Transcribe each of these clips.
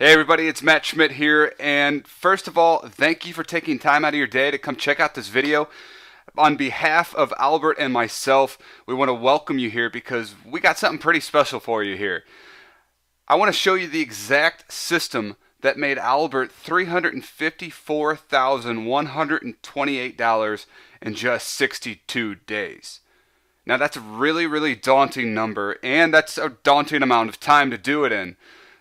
Hey everybody, it's Matt Schmidt here, and first of all, thank you for taking time out of your day to come check out this video. On behalf of Albert and myself, we want to welcome you here because we got something pretty special for you here. I want to show you the exact system that made Albert $354,128 in just 62 days. Now that's a really daunting number, and that's a daunting amount of time to do it in.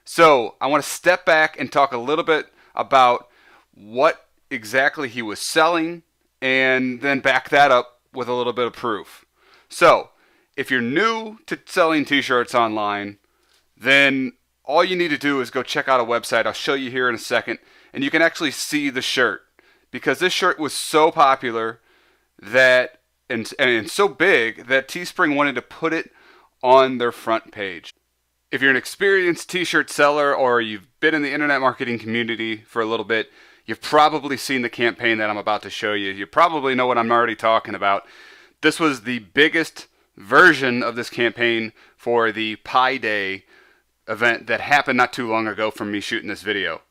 So I want to step back and talk a little bit about what exactly he was selling and then back that up with a little bit of proof. So if you're new to selling t-shirts online, then all you need to do is go check out a website. I'll show you here in a second, and you can actually see the shirt, because this shirt was so popular that and so big that Teespring wanted to put it on their front page. If you're an experienced t-shirt seller or you've been in the internet marketing community for a little bit, you've probably seen the campaign that I'm about to show you. You probably know what I'm already talking about. This was the biggest version of this campaign for the Pi Day event that happened not too long ago from me shooting this video.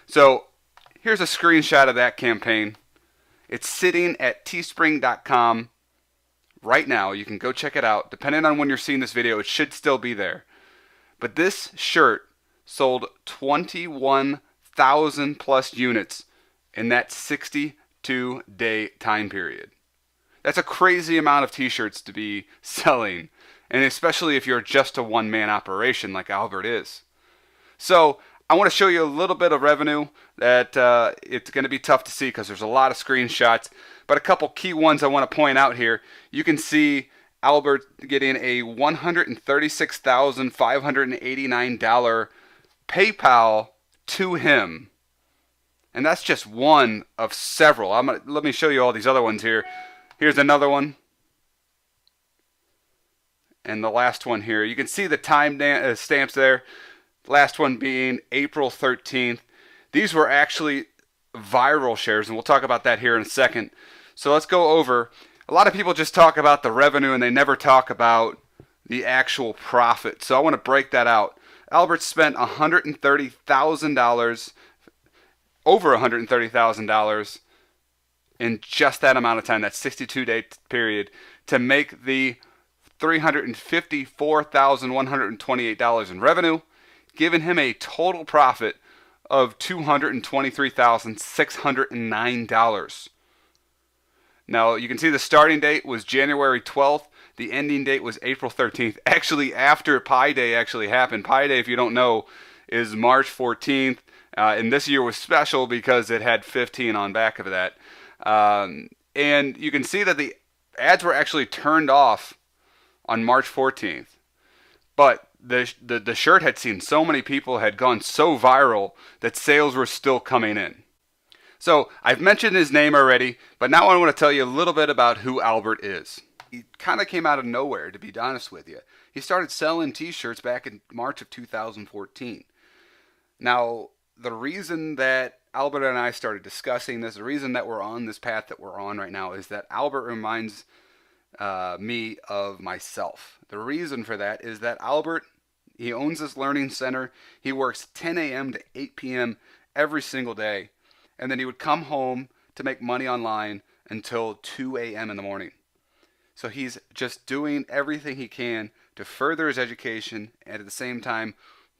So here's a screenshot of that campaign. It's sitting at teespring.com. Right now. You can go check it out. Depending on when you're seeing this video, it should still be there. But this shirt sold 21,000 plus units in that 62-day time period. That's a crazy amount of t-shirts to be selling, and especially if you're just a one-man operation like Albert is. So I want to show you a little bit of revenue that it's going to be tough to see because there's a lot of screenshots. But a couple key ones I want to point out here. You can see Albert getting a $136,589 PayPal to him. And that's just one of several. Let me show you all these other ones here. Here's another one. And the last one here. You can see the time stamps there. Last one being April 13th. These were actually viral shares, and we'll talk about that here in a second. So let's go over. A lot of people just talk about the revenue and they never talk about the actual profit. So I want to break that out. Albert spent $130,000, over $130,000 in just that amount of time, that 62-day period, to make the $354,128 in revenue, giving him a total profit of $223,609. Now, you can see the starting date was January 12th. The ending date was April 13th. Actually, after Pi Day actually happened. Pi Day, if you don't know, is March 14th. And this year was special because it had 15 on back of that. And you can see that the ads were actually turned off on March 14th. But the shirt had seen so many people, had gone so viral that sales were still coming in. So I've mentioned his name already, but now I want to tell you a little bit about who Albert is. He kind of came out of nowhere, to be honest with you. He started selling t-shirts back in March of 2014. Now, the reason that Albert and I started discussing this, the reason that we're on this path that we're on right now, is that Albert reminds me of myself. The reason for that is that Albert, he owns this learning center. He works 10 a.m. to 8 p.m. every single day. And then he would come home to make money online until 2 a.m. in the morning. So he's just doing everything he can to further his education and at the same time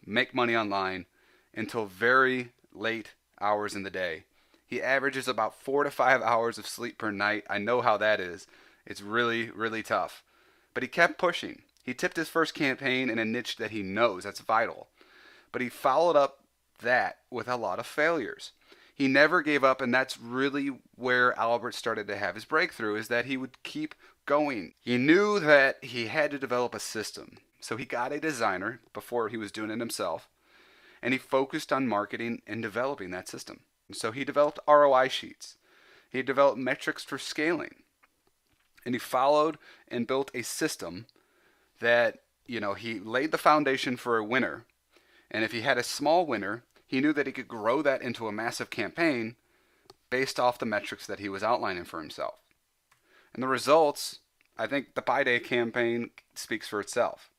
make money online until very late hours in the day. He averages about 4 to 5 hours of sleep per night. I know how that is. It's really tough. But he kept pushing. He tipped his first campaign in a niche that he knows that's vital. But he followed up that with a lot of failures. He never gave up, and that's really where Albert started to have his breakthrough, is that he would keep going. He knew that he had to develop a system. So he got a designer before he was doing it himself, and he focused on marketing and developing that system. So he developed ROI sheets. He developed metrics for scaling. And he followed and built a system that, he laid the foundation for a winner. And if he had a small winner, he knew that he could grow that into a massive campaign based off the metrics that he was outlining for himself. And the results, I think the Pi Day campaign speaks for itself.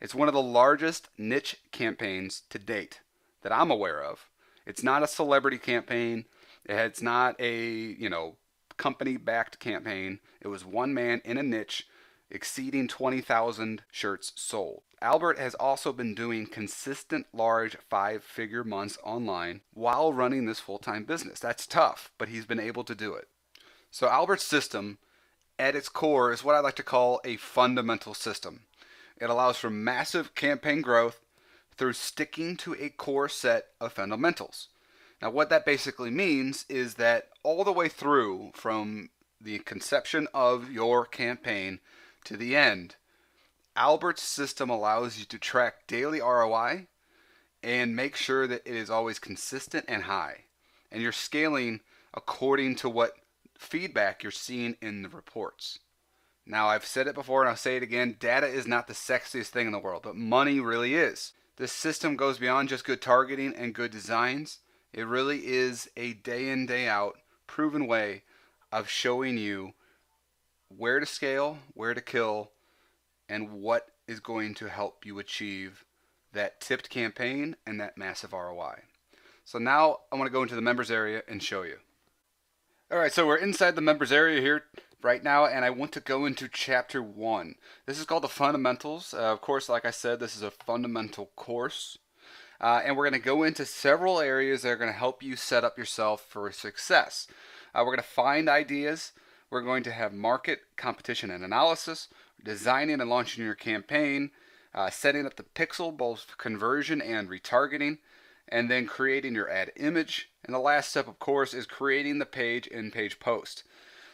It's one of the largest niche campaigns to date. that I'm aware of. It's not a celebrity campaign. It's not a, company-backed campaign. It was one man in a niche, exceeding 20,000 shirts sold. Albert has also been doing consistent large five-figure months online while running this full-time business. That's tough, but he's been able to do it. So Albert's system at its core is what I like to call a fundamental system. It allows for massive campaign growth through sticking to a core set of fundamentals. Now, what that basically means is that all the way through, from the conception of your campaign to the end, Albert's system allows you to track daily ROI and make sure that it is always consistent and high. And you're scaling according to what feedback you're seeing in the reports. Now, I've said it before and I'll say it again, data is not the sexiest thing in the world, but money really is. This system goes beyond just good targeting and good designs. It really is a day in, day out, proven way of showing you where to scale, where to kill, and what is going to help you achieve that tipped campaign and that massive ROI. So now I want to go into the members area and show you. All right, so we're inside the members area here right now, and I want to go into chapter 1. This is called the fundamentals. Of course, like I said, this is a fundamental course. And we're going to go into several areas that are going to help you set up yourself for success. We're going to find ideas. We're going to have market, competition, and analysis, designing and launching your campaign, setting up the pixel, both conversion and retargeting, and then creating your ad image. And the last step, of course, is creating the page in-page post.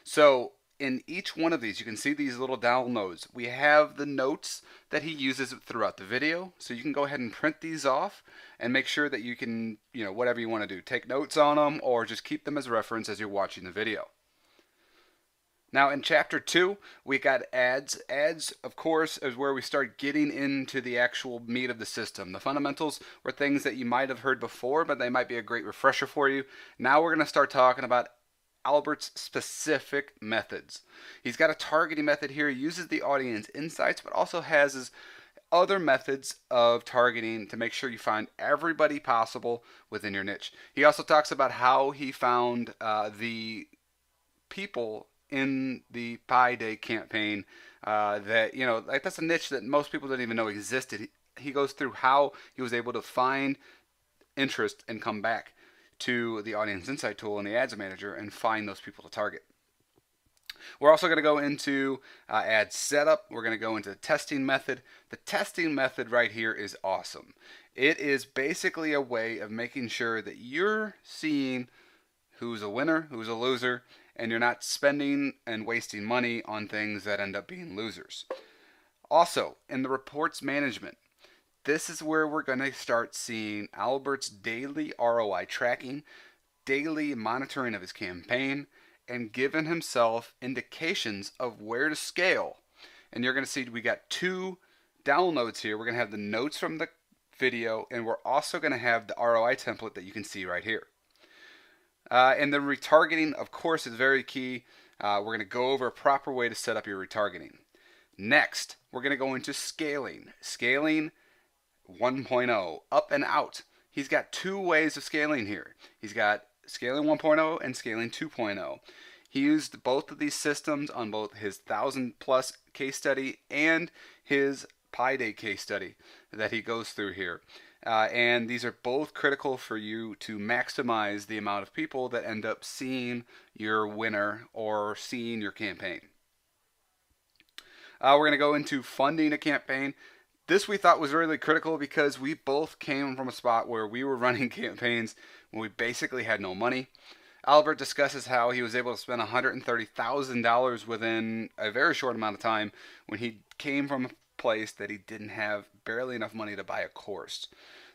So in each one of these, you can see these little downloads. We have the notes that he uses throughout the video. So you can go ahead and print these off and make sure that you can, whatever you want to do, take notes on them or just keep them as reference as you're watching the video. Now in chapter 2, we got ads. Ads, of course, is where we start getting into the actual meat of the system. The fundamentals were things that you might have heard before, but they might be a great refresher for you. Now we're going to start talking about Albert's specific methods. He's got a targeting method here. He uses the audience insights, but also has his other methods of targeting to make sure you find everybody possible within your niche. He also talks about how he found the people in the Pi Day campaign that, like that's a niche that most people didn't even know existed. He goes through how he was able to find interest and come back to the audience insight tool and the ads manager and find those people to target. We're also going to go into ad setup. We're going to go into the testing method. The testing method right here is awesome. It is basically a way of making sure that you're seeing who's a winner, who's a loser, and you're not spending and wasting money on things that end up being losers. Also, in the reports management, this is where we're going to start seeing Albert's daily ROI tracking, daily monitoring of his campaign, and giving himself indications of where to scale. And you're going to see we got 2 downloads here. We're going to have the notes from the video, and we're also going to have the ROI template that you can see right here. And the retargeting, of course, is very key. We're going to go over a proper way to set up your retargeting. Next, we're going to go into scaling. Scaling 1.0, up and out. He's got 2 ways of scaling here. He's got scaling 1.0 and scaling 2.0. He used both of these systems on both his 1,000+ case study and his Pi Day case study that he goes through here. And these are both critical for you to maximize the amount of people that end up seeing your winner or seeing your campaign. We're going to go into funding a campaign. This we thought was really critical because we both came from a spot where we were running campaigns when we basically had no money. Albert discusses how he was able to spend $130,000 within a very short amount of time when he came from a place that he didn't have barely enough money to buy a course.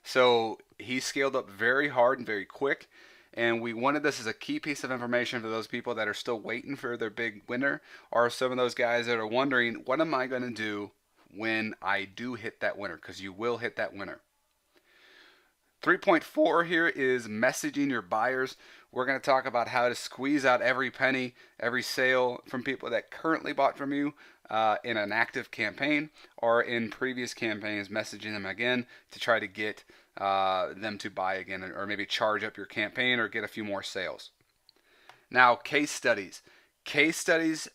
So he scaled up very hard and very quick, and we wanted this as a key piece of information for those people that are still waiting for their big winner, or some of those guys that are wondering, what am I going to do when I do hit that winner? Because you will hit that winner. 3.4 here is messaging your buyers. We're going to talk about how to squeeze out every penny, every sale from people that currently bought from you, in an active campaign or in previous campaigns, messaging them again to try to get them to buy again, or maybe charge up your campaign or get a few more sales. Now, case studies. Case studies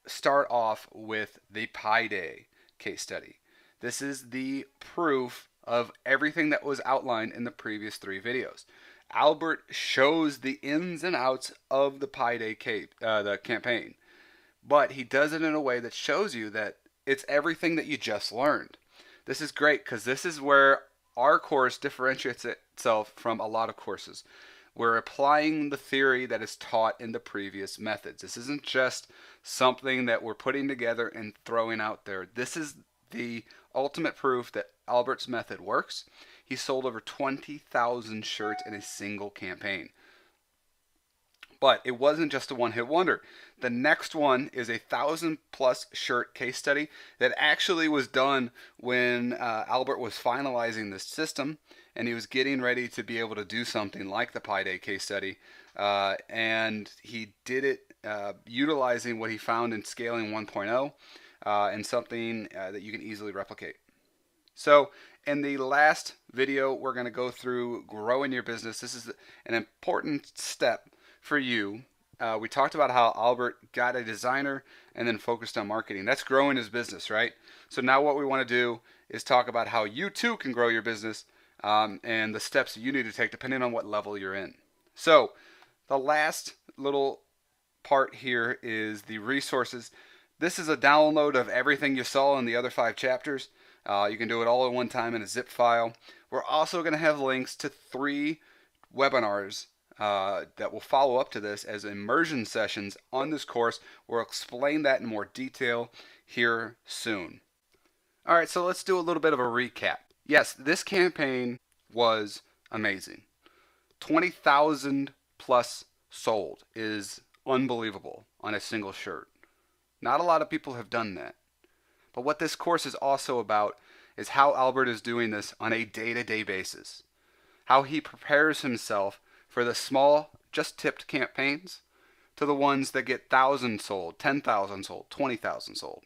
start off with the Pi Day case study. This is the proof of everything that was outlined in the previous 3 videos. Albert shows the ins and outs of the Pi Day the campaign, but he does it in a way that shows you that it's everything that you just learned. This is great because this is where our course differentiates itself from a lot of courses. We're applying the theory that is taught in the previous methods. This isn't just something that we're putting together and throwing out there. This is the ultimate proof that Albert's method works. He sold over 20,000 shirts in a single campaign. But it wasn't just a one-hit wonder. The next one is a 1,000+ shirt case study that actually was done when Albert was finalizing this system and he was getting ready to be able to do something like the Pi Day case study. And he did it utilizing what he found in Scaling 1.0 and something that you can easily replicate. So in the last video, we're going to go through growing your business. This is an important step for you. We talked about how Albert got a designer and then focused on marketing. That's growing his business, right? So now what we want to do is talk about how you too can grow your business and the steps that you need to take depending on what level you're in. So the last little part here is the resources. This is a download of everything you saw in the other 5 chapters. You can do it all at one time in a zip file. We're also going to have links to 3 webinars that will follow up to this as immersion sessions on this course. We'll explain that in more detail here soon. All right, so let's do a little bit of a recap. Yes, this campaign was amazing. 20,000 plus sold is unbelievable on a single shirt. Not a lot of people have done that. But what this course is also about is how Albert is doing this on a day-to-day basis. How he prepares himself for the small, just tipped campaigns to the ones that get 1,000 sold, 10,000 sold, 20,000 sold.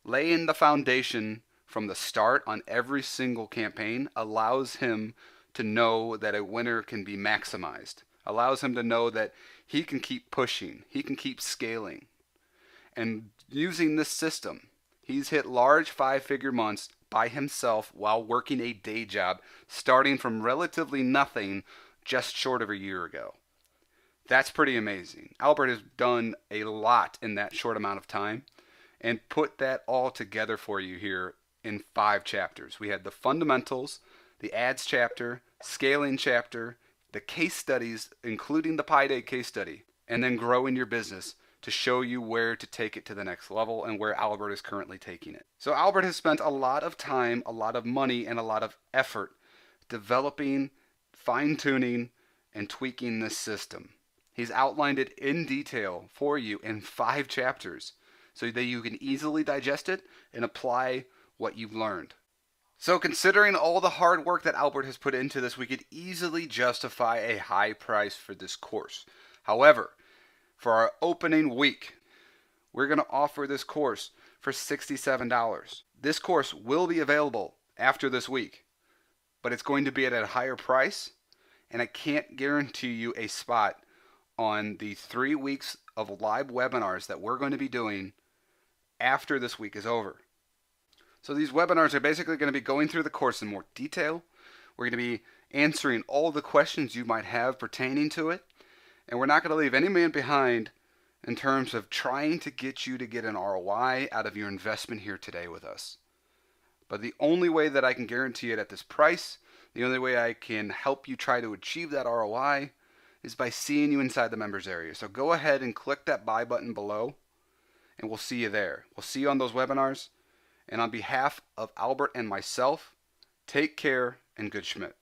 Laying the foundation from the start on every single campaign allows him to know that a winner can be maximized. Allows him to know that he can keep pushing, he can keep scaling. And using this system, he's hit large 5-figure months by himself while working a day job, starting from relatively nothing just short of a year ago. That's pretty amazing. Albert has done a lot in that short amount of time and put that all together for you here in 5 chapters. We had the fundamentals, the ads chapter, scaling chapter, the case studies, including the Pi Day case study, and then growing your business to show you where to take it to the next level and where Albert is currently taking it. So Albert has spent a lot of time, a lot of money, and a lot of effort developing, fine-tuning, and tweaking this system. He's outlined it in detail for you in 5 chapters so that you can easily digest it and apply what you've learned. So considering all the hard work that Albert has put into this, we could easily justify a high price for this course. However, for our opening week, we're going to offer this course for $67. This course will be available after this week, but it's going to be at a higher price, and I can't guarantee you a spot on the 3 weeks of live webinars that we're going to be doing after this week is over. So these webinars are basically going to be going through the course in more detail. We're going to be answering all the questions you might have pertaining to it. And we're not going to leave any man behind in terms of trying to get you to get an ROI out of your investment here today with us. But the only way that I can guarantee it at this price, the only way I can help you try to achieve that ROI is by seeing you inside the members area. So go ahead and click that buy button below and we'll see you there. We'll see you on those webinars. And on behalf of Albert and myself, take care and good Schmidt.